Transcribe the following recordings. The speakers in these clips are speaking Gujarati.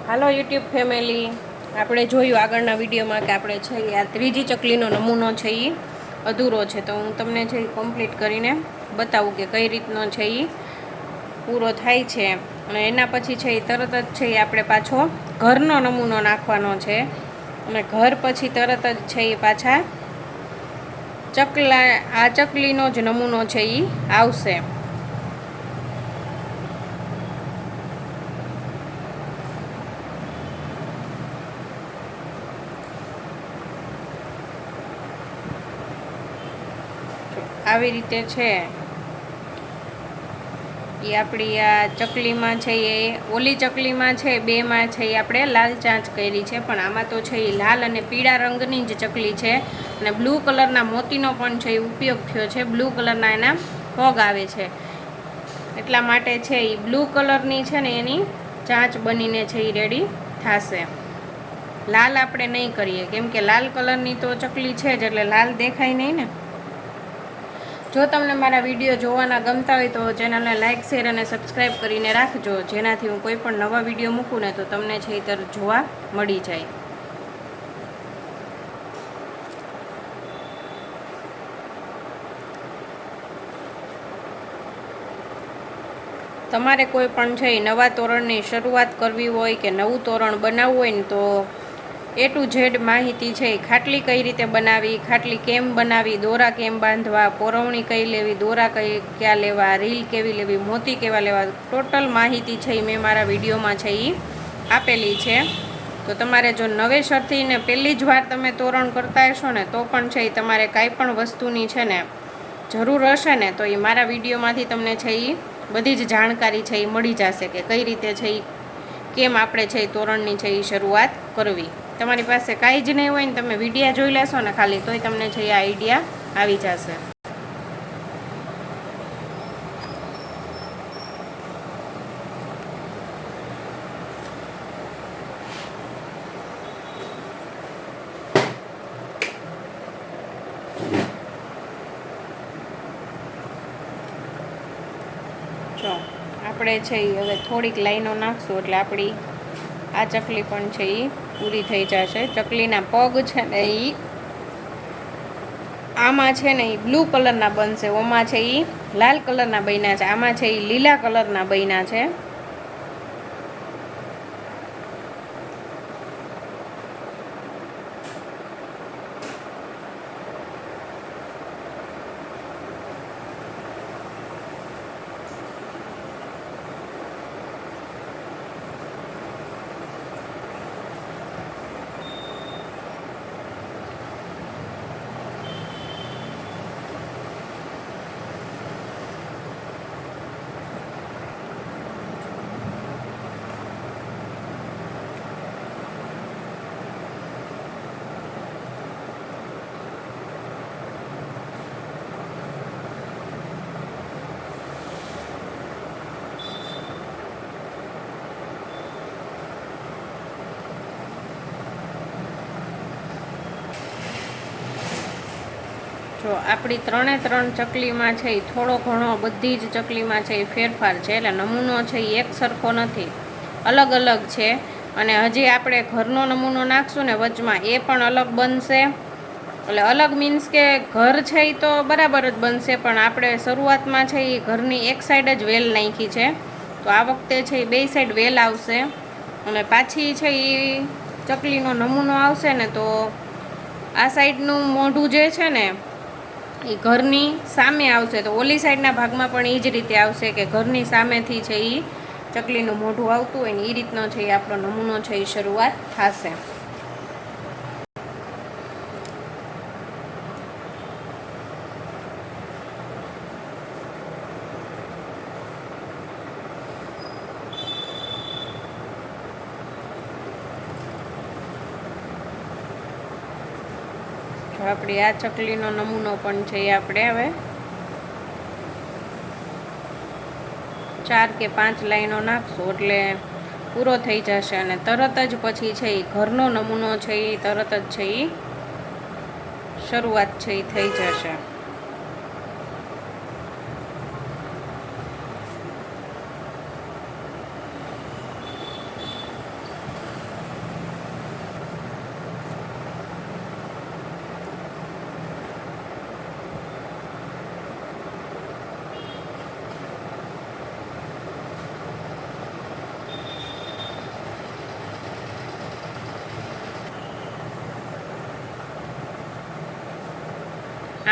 હાલો યુટ્યુબ ફેમિલી, આપણે જોયું આગળના વિડીયોમાં કે આપણે છે આ ત્રીજી ચકલીનો નમૂનો છે એ અધૂરો છે, તો હું તમને છે એ કમ્પ્લીટ કરીને બતાવું કે કઈ રીતનો છે એ પૂરો થાય છે. અને એના પછી છે એ તરત જ છે એ આપણે પાછો ઘરનો નમૂનો નાખવાનો છે, અને ઘર પછી તરત જ છે એ પાછા ચકલીનો જ નમૂનો છે એ આવશે. આવી રીતે છે એ આપણી આ ચકલીમાં છે એ ઓલી ચકલીમાં છે બેમાં છે એ આપણે લાલ ચાંચ કરી છે, પણ આમાં તો છે એ લાલ અને પીળા રંગની જ ચકલી છે, અને બ્લુ કલરના મોતીનો પણ છે એ ઉપયોગ થયો છે. બ્લુ કલરના એના પગ આવે છે, એટલા માટે છે એ બ્લુ કલરની છે ને એની ચાંચ બનીને છે એ રેડી થશે. લાલ આપણે નહીં કરીએ, કેમ કે લાલ કલરની તો ચકલી છે જ, એટલે લાલ દેખાય નહીં ને. જો તમને મારા વિડીયો જોવાના ગમતા હોય તો ચેનલને લાઇક, શેર અને સબસ્ક્રાઈબ કરીને રાખજો, જેનાથી હું કોઈ પણ નવા વિડીયો મૂકું ને તો તમને છે એ તરત જોવા મળી જાય. તમારે કોઈ પણ છે નવા તોરણની શરૂઆત કરવી હોય કે નવું તોરણ બનાવવું હોય ને તો A to Z માહિતી છે. ખાટલી કઈ રીતે બનાવી, ખાટલી કેમ બનાવી, દોરા કેમ બાંધવા, પોરવણી કઈ લેવી, દોરા ક્યાં લેવા, રીલ કેવી લેવી, મોતી કેવા લેવા, ટોટલ માહિતી છે મેં મારા વિડીયોમાં છે એ આપેલી છે. તો તમારે જો નવેસરથી ને પહેલી જ વાર તમે તોરણ કરતા હશો ને તો પણ છે તમારે કાંઈ પણ વસ્તુની છે ને જરૂર હશે ને તો એ મારા વિડીયોમાંથી તમને છે એ બધી જ જાણકારી છે એ મળી જશે કે કઈ રીતે છે એ કેમ આપણે છે તોરણની છે એ શરૂઆત કરવી. તમારી પાસે કાંઈ જ નહીં હોય ને તમે વિડીયા જોઈ લેશો ને ખાલી તોય તમને છે આ આઈડિયા આવી જશે. જો આપણે છે એ હવે થોડીક લાઈનો નાખશું એટલે આપણી આ ચકલી પણ છે એ પૂરી થઈ જશે. ચકલીના પગ છે ને એ આમાં છે ને એ બ્લુ કલરના બનશે, ઓમાં છે એ લાલ કલરના બન્યા છે, આમાં છે એ લીલા કલરના બન્યા છે. જો આપણી ત્રણ ચકલીમાં છે એ થોડો ઘણો બધી જ ચકલીમાં છે એ ફેરફાર છે, એટલે નમૂનો છે એ એક સરખો નથી, અલગ અલગ છે. અને હજી આપણે ઘરનો નમૂનો નાખશું ને વચમાં એ પણ અલગ બનશે. એટલે અલગ મીન્સ કે ઘર છે એ તો બરાબર જ બનશે, પણ આપણે શરૂઆતમાં છે એ ઘરની એક સાઈડ જ વેલ નાખી છે, તો આ વખતે છે એ બે સાઈડ વેલ આવશે. અને પાછી છે એ ચકલીનો નમૂનો આવશે ને તો આ સાઈડનું મોઢું જે છે ને એ ઘરની સામે આવશે, તો ઓલી સાઈડના ભાગમાં પણ એ જ રીતે આવશે કે ઘરની સામેથી છે એ ચકલીનું મોઢું આવતું હોય ને એ રીતનો છે એ આપણો નમૂનો છે એ શરૂઆત થશે. આપણી આ ચકલીનો નમૂનો પણ છે એ આપણે હવે 4 કે 5 લાઈનો નાખશું એટલે પૂરો થઈ જશે. અને તરત જ પછી છે એ ઘરનો નમૂનો છે એ તરત જ છે એ શરૂઆત છે એ થઈ જશે.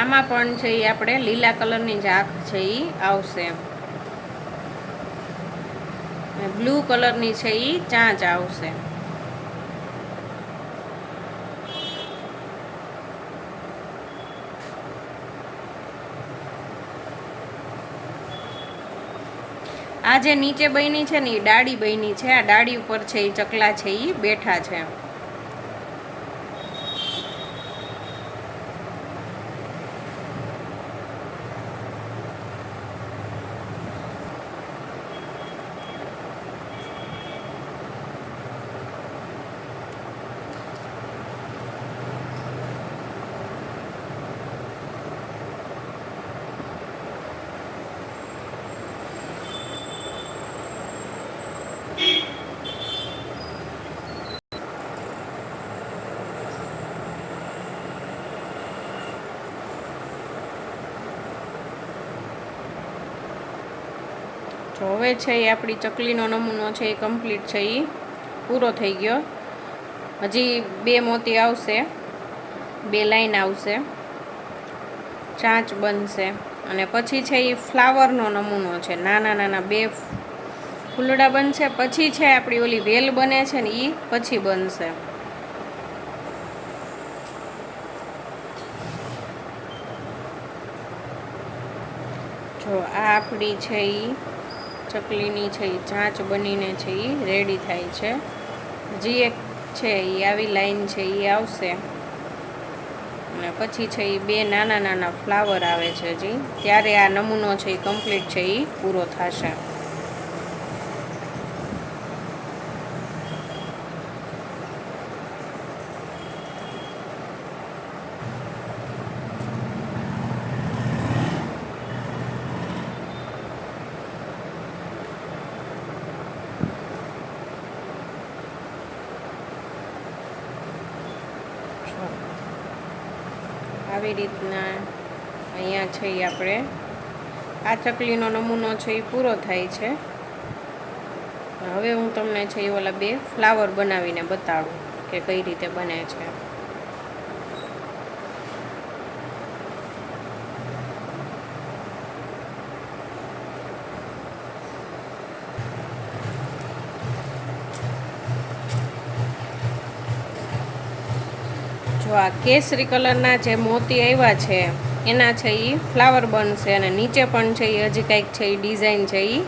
આમાં પણ છે એ આપણે લીલા કલરની જ આંખ છે એ આવશે, બ્લુ કલરની છે એ ચાંચ આવશે. આ જે નીચે બની છે ને એ ડાળી બની છે. આ ડાળી ઉપર છે એ ચકલા છે એ બેઠા છે. જો હવે છે એ આપણી ચકલીનો નમૂનો છે એ કમ્પ્લીટ છે એ પૂરો થઈ ગયો. હજી 2 મોતી આવશે, 2 લાઈન આવશે, ચાંચ બનશે અને પછી છે એ ફ્લાવરનો નમૂનો છે. નાના નાના 2 ફૂલડા બનશે. પછી છે આપણી ઓલી વેલ બને છે ને એ પછી બનશે. જો આ આપણી છે એ ચકલીની છે એ ચાંચ બનીને છે એ રેડી થાય છે. હજી એક છે એ આવી લાઈન છે એ આવશે અને પછી છે એ 2 નાના નાના ફ્લાવર આવે છે હજી, ત્યારે આ નમૂનો છે એ કમ્પ્લીટ છે એ પૂરો થશે. આવી રીતના અહીંયા છે એ આપણે આ ચકલીનો નમૂનો છે એ પૂરો થાય છે. હવે હું તમને છે એ ઓલા 2 ફ્લાવર બનાવીને બતાડું કે કઈ રીતે બને છે. જો આ કેસરી કલરના જે મોતી આવ્યા છે એના છે એ ફ્લાવર બનશે અને નીચે પણ છે એ હજી કંઈક છે એ ડિઝાઇન છે એ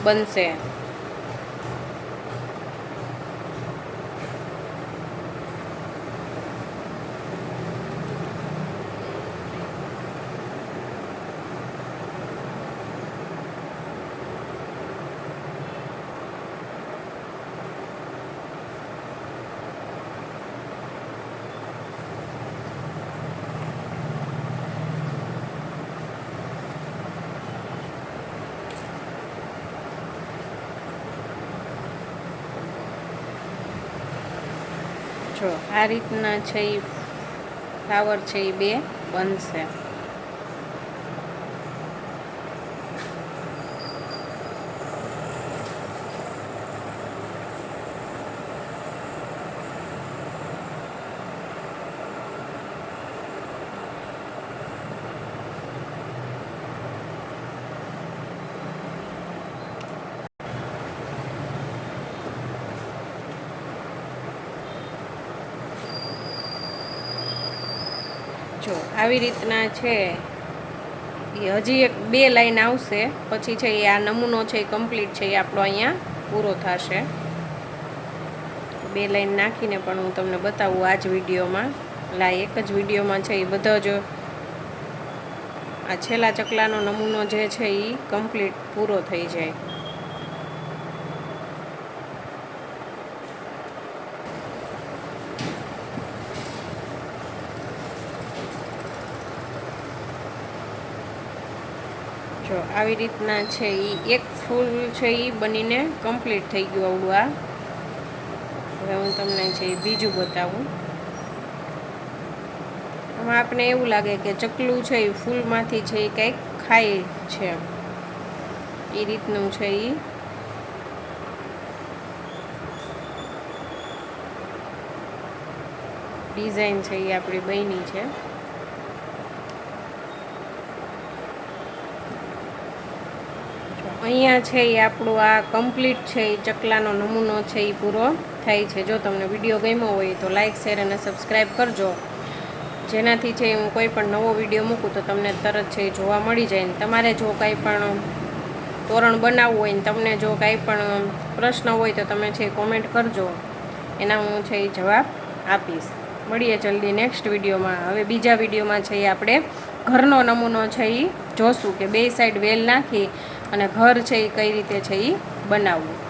બનશે. જો આ રીતના છે એ ફ્લાવર છે એ 2 બનશે. જો આવી રીતના છે એ હજી એક 2 લાઈન આવશે. પછી છે એ આ નમૂનો છે એ કમ્પ્લીટ છે એ આપણો અહીંયા પૂરો થશે. 2 લાઈન નાખીને પણ હું તમને બતાવું આ જ વિડીયોમાં. એક જ વિડીયોમાં છે એ બધો જ આ છેલ્લા ચકલાનો નમૂનો જે છે એ કમ્પ્લીટ પૂરો થઈ જાય. જો આવી રીતના છે એ એક ફૂલ છે એ બનીને કમ્પ્લીટ થઈ ગયું આવડું. આ હવે હું તમને છે એ બીજું બતાવું. આમાં આપણે એવું લાગે કે ચકલું છે એ ફૂલમાંથી છે એ કંઈક ખાય છે એ રીતનું છે એ ડિઝાઇન છે એ આપણી બની છે. અહીંયા છે એ આપણું આ કમ્પ્લીટ છે એ ચકલાનો નમૂનો છે એ પૂરો થાય છે. જો તમને વિડીયો ગમ્યો હોય તો લાઇક, શેર અને સબસ્ક્રાઈબ કરજો, જેનાથી છે હું કોઈ પણ નવો વિડીયો મૂકું તો તમને તરત છે એ જોવા મળી જાય. ને તમારે જો કાંઈ પણ તોરણ બનાવવું હોય ને તમને જો કાંઈ પણ પ્રશ્ન હોય તો તમે છે કોમેન્ટ કરજો, એના હું છે એ જવાબ આપીશ. મળીએ જલ્દી નેક્સ્ટ વિડીયોમાં. હવે બીજા વિડીયોમાં છે એ આપણે ઘરનો નમૂનો છે એ જોશું કે બે સાઈડ વેલ નાખી અને ઘર છે એ કઈ રીતે છે એ બનાવવું.